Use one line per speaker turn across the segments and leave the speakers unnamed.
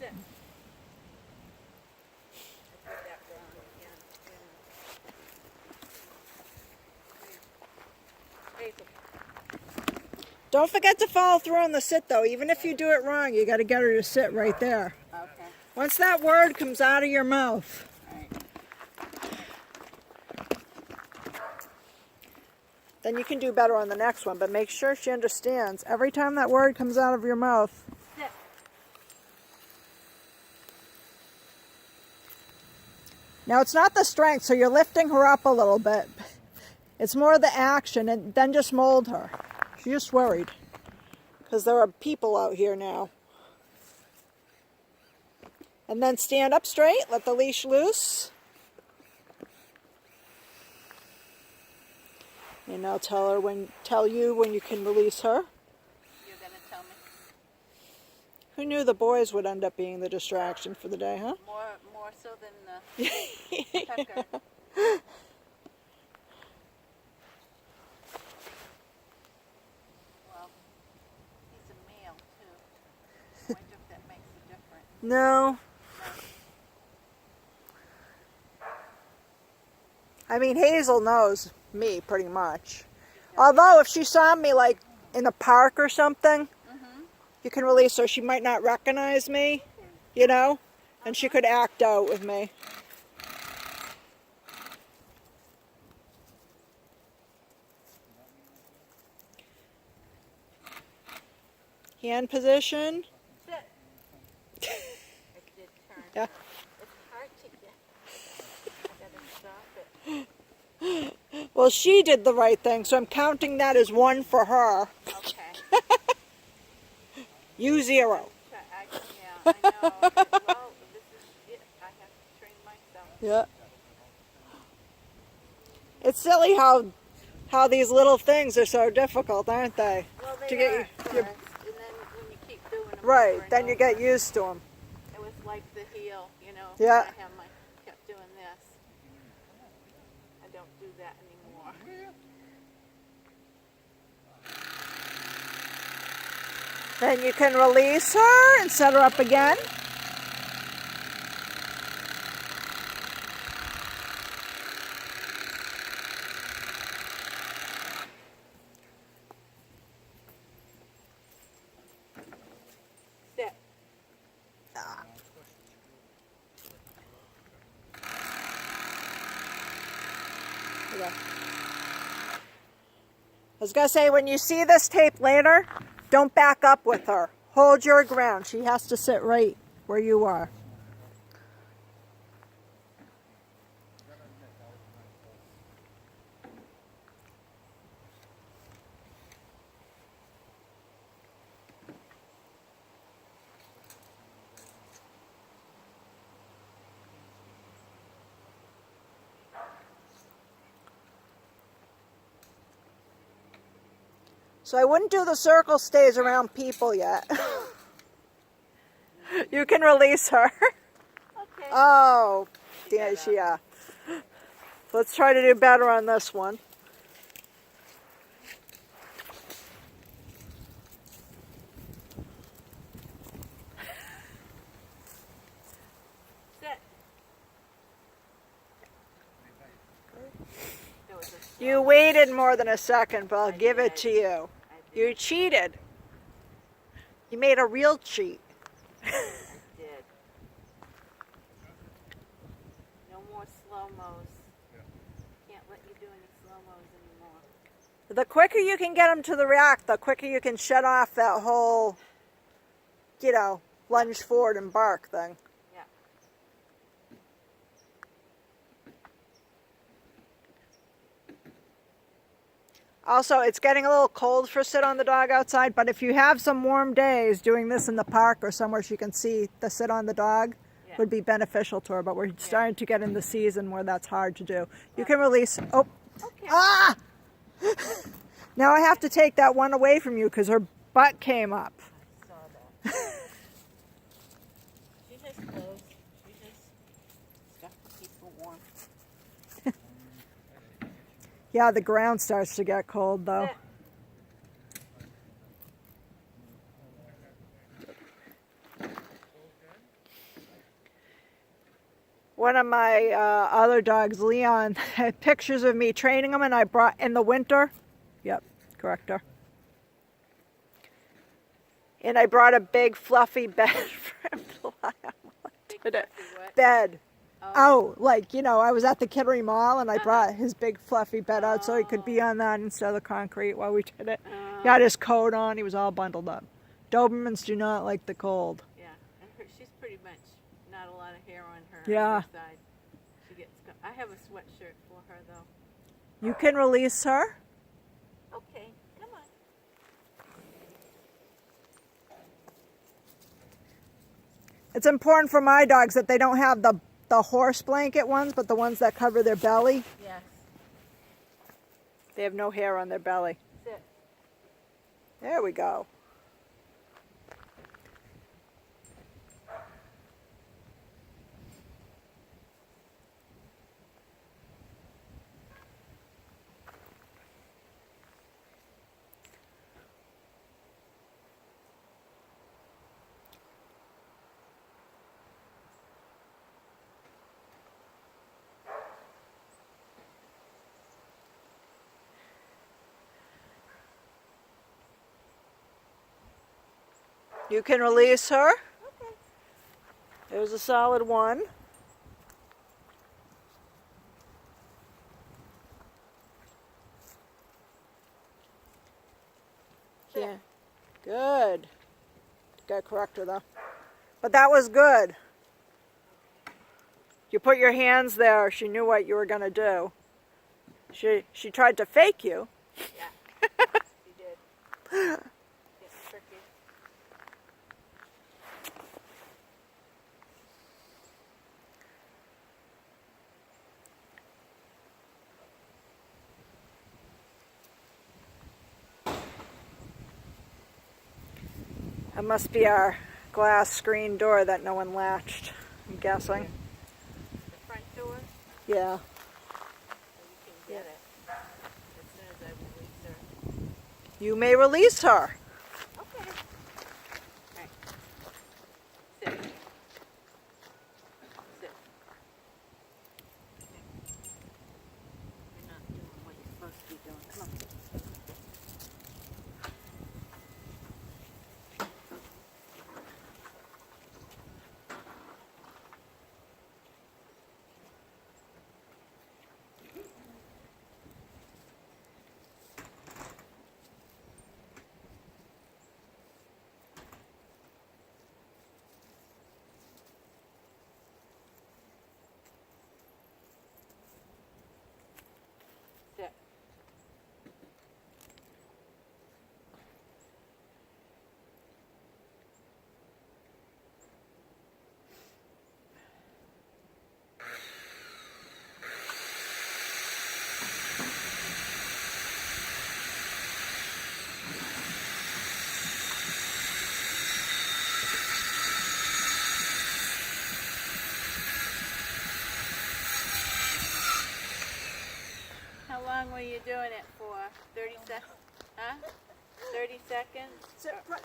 Sit. I did that wrong again. Hazel.
Don't forget to follow through on the sit, though. Even if you do it wrong, you got to get her to sit right there.
Okay.
Once that word comes out of your mouth.
Right.
Then you can do better on the next one, but make sure she understands. Every time that word comes out of your mouth.
Sit.
Now, it's not the strength, so you're lifting her up a little bit. It's more the action, and then just mold her. She's just worried because there are people out here now. And then stand up straight, let the leash loose. And I'll tell you when you can release her.
You're gonna tell me
Who knew the boys would end up being the distraction for the day, huh?
more so than the pecker. Well, he's a male too. I wonder if that makes a difference.
No. I mean, Hazel knows me pretty much. Although if she saw me like in a park or something, you can release her. She might not recognize me, you know, and she could act out with me. Hand position.
Sit. I did turn.
Yeah.
It's hard to get. I gotta stop it.
Well, she did the right thing, so I'm counting that as 1 for her.
Okay.
You 0.
Yeah, I know. Well, this is it. I have to train myself.
Yeah. It's silly how these little things are so difficult, aren't they?
Well, they
To
are
get
at first, and then when you keep doing them over
right,
and
then you
over,
get used to them.
it was like the heel, you know.
Yeah.
Kept doing this. I don't do that anymore.
Then you can release her and set her up again.
Sit.
Yeah. I was going to say, when you see this tape later, don't back up with her. Hold your ground. She has to sit right where you are. So I wouldn't do the circle stays around people yet. You can release her.
Okay.
Oh, yeah. Let's try to do better on this one.
Sit. There was a
You waited more than a second, but I'll give it to you. You cheated. You made a real cheat.
I did. No more slow-mos. Can't let you do any slow-mos anymore.
The quicker you can get them to the rack, the quicker you can shut off that whole, you know, lunge forward and bark thing.
Yeah.
Also, it's getting a little cold for sit on the dog outside, but if you have some warm days, doing this in the park or somewhere she can see the sit on the dog would be beneficial to her, but we're starting to get in the season where that's hard to do. You can release, oh,
Okay.
ah! Now I have to take that one away from you because her butt came up.
I saw that. She has clothes. She has stuff to keep her warm.
Yeah, the ground starts to get cold though. one of my other dogs, Leon, had pictures of me training him, and I brought in the winter. Yep, corrector. And I brought a big fluffy bed for him to lie on.
Big fluffy what?
Bed.
Oh.
Like, you know, I was at the Kittery Mall and I brought his big fluffy bed out so he could be on that instead of the concrete while we did it. He had his coat on. He was all bundled up. Dobermans do not like the cold.
Yeah, and she's pretty much not a lot of hair on her
Yeah.
side. I have a sweatshirt for her though.
You can release her.
Okay, come on.
It's important for my dogs that they don't have the horse blanket ones, but the ones that cover their belly.
Yes.
They have no hair on their belly.
Sit.
There we go. You can release her.
Okay.
There's a solid one. Yeah. Good. Got to correct her though. But that was good. You put your hands there. She knew what you were going to do. She tried to fake you.
Yeah. She did. It's tricky.
That must be our glass screen door that no one latched, I'm guessing.
The front door,
Yeah.
so you can get it as soon as I release her.
You may release her.
Okay. Right. Sit. Sit. You're not doing what you're supposed to be doing. Come on. Sit. How long were you doing it for? 30 seconds? Huh? 30 seconds?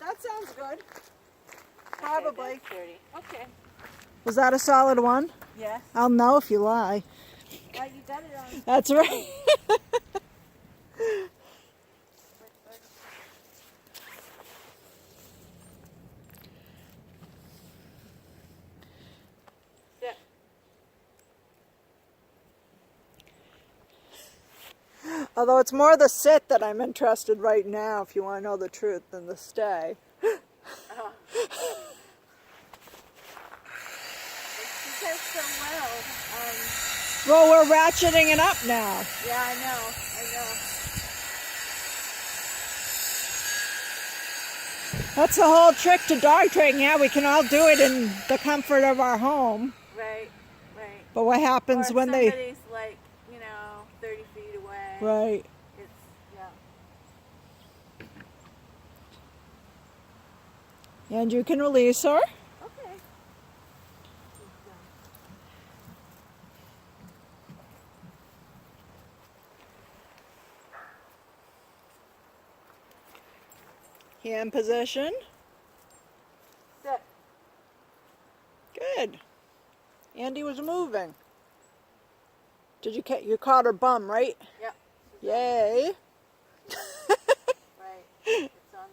That sounds good.
Okay,
Probably.
that's 30. Okay.
Was that a solid one?
Yes.
I'll know if you lie.
Oh, you got it on.
That's right.
Sit.
Although it's more the sit that I'm interested right now, if you want to know the truth, than the stay.
Oh. She does so well.
Well, we're ratcheting it up now.
Yeah, I know. I know.
That's the whole trick to dog training. Yeah, we can all do it in the comfort of our home.
Right, right.
But what happens
Or
when
somebody's like, 30 feet away.
Right.
It's, yeah.
And you can release her.
Okay.
Hand position.
Sit.
Good. Andy was moving. You caught her bum, right?
Yep.
Yay.
Right. It's on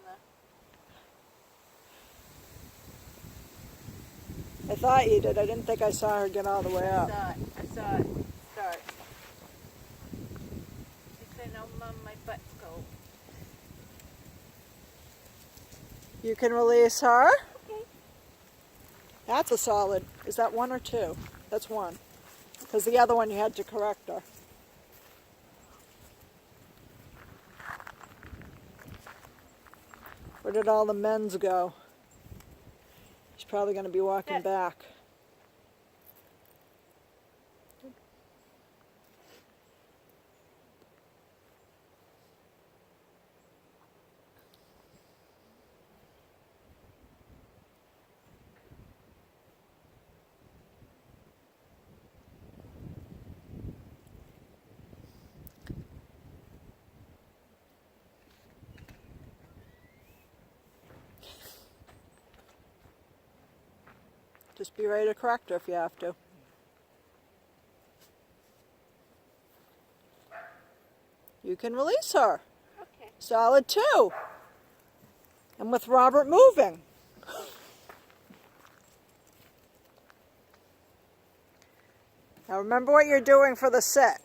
the.
I thought you did. I didn't think I saw her get all the way up.
I saw it start. She said, "No, Mom, my butt's cold."
You can release her.
Okay.
That's a solid. Is that 1 or 2? That's 1. Because the other one you had to correct her. Where did all the men's go? He's probably going to be walking
Sit.
back. Just be ready to correct her if you have to. You can release her.
Okay.
Solid 2. And with Robert moving. Now remember what you're doing for the sit.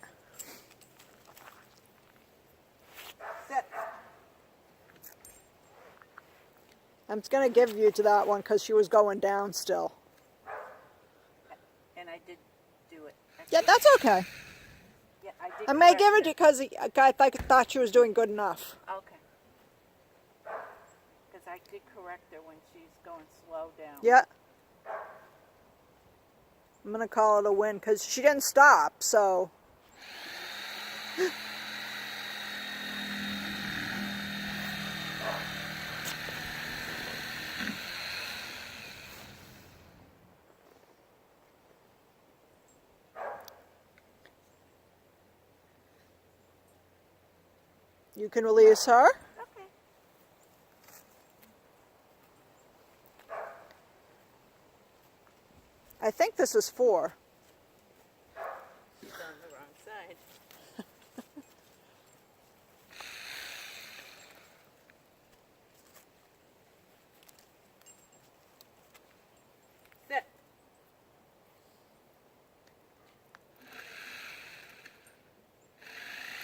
Sit.
I'm just going to give you to that one because she was going down still.
And I did do it.
Yeah, that's okay.
Yeah, I did.
I may
correct
give it because I thought she was doing good enough.
Okay. Because I did correct her when she's going slow down.
Yeah. I'm going to call it a win because she didn't stop, so. You can release her.
Okay.
I think this is 4.
She's on the wrong side. Sit.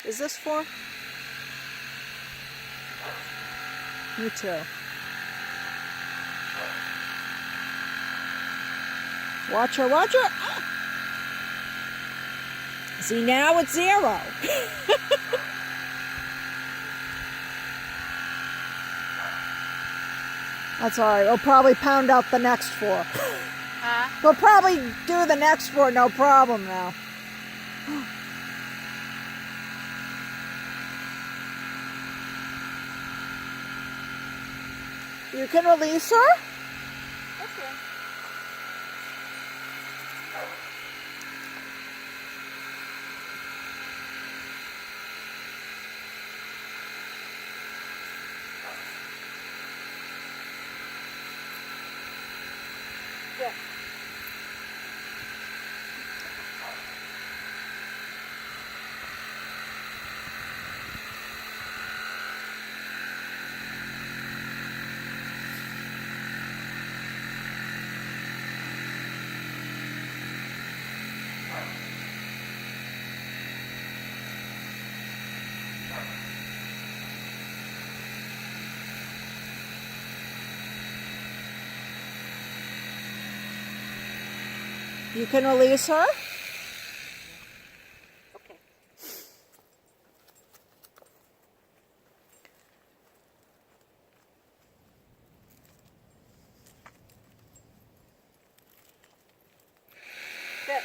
Is this 4? Me too. Watch her, watch her. Ah. See, now it's 0. That's all right. We'll probably pound out the next 4.
Huh?
We'll probably do the next 4, no problem now. You can release her.
Okay. Sit.
You can release her.
Okay. Sit.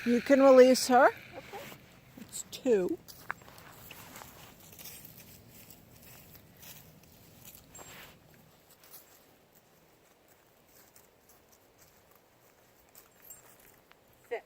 You can release her.
Okay.
It's 2.
Sit.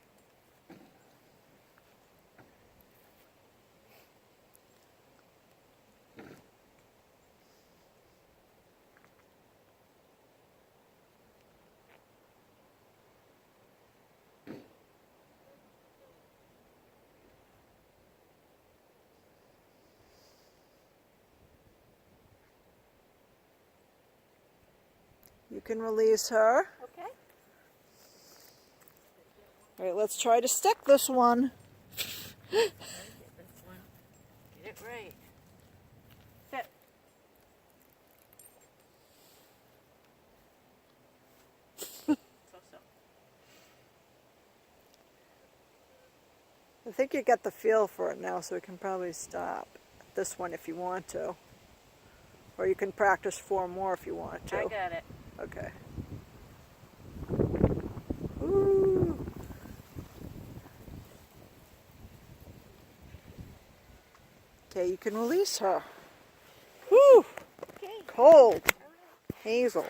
You can release her.
Okay.
All right, let's try to stick this one.
Get this one. Get it right. Sit. So.
I think you get the feel for it now, so we can probably stop this one if you want to. Or you can practice 4 more if you want to.
I got it.
Okay. Ooh. Okay, you can release her. Whew.
Okay.
Cold.
All right.
Hazel.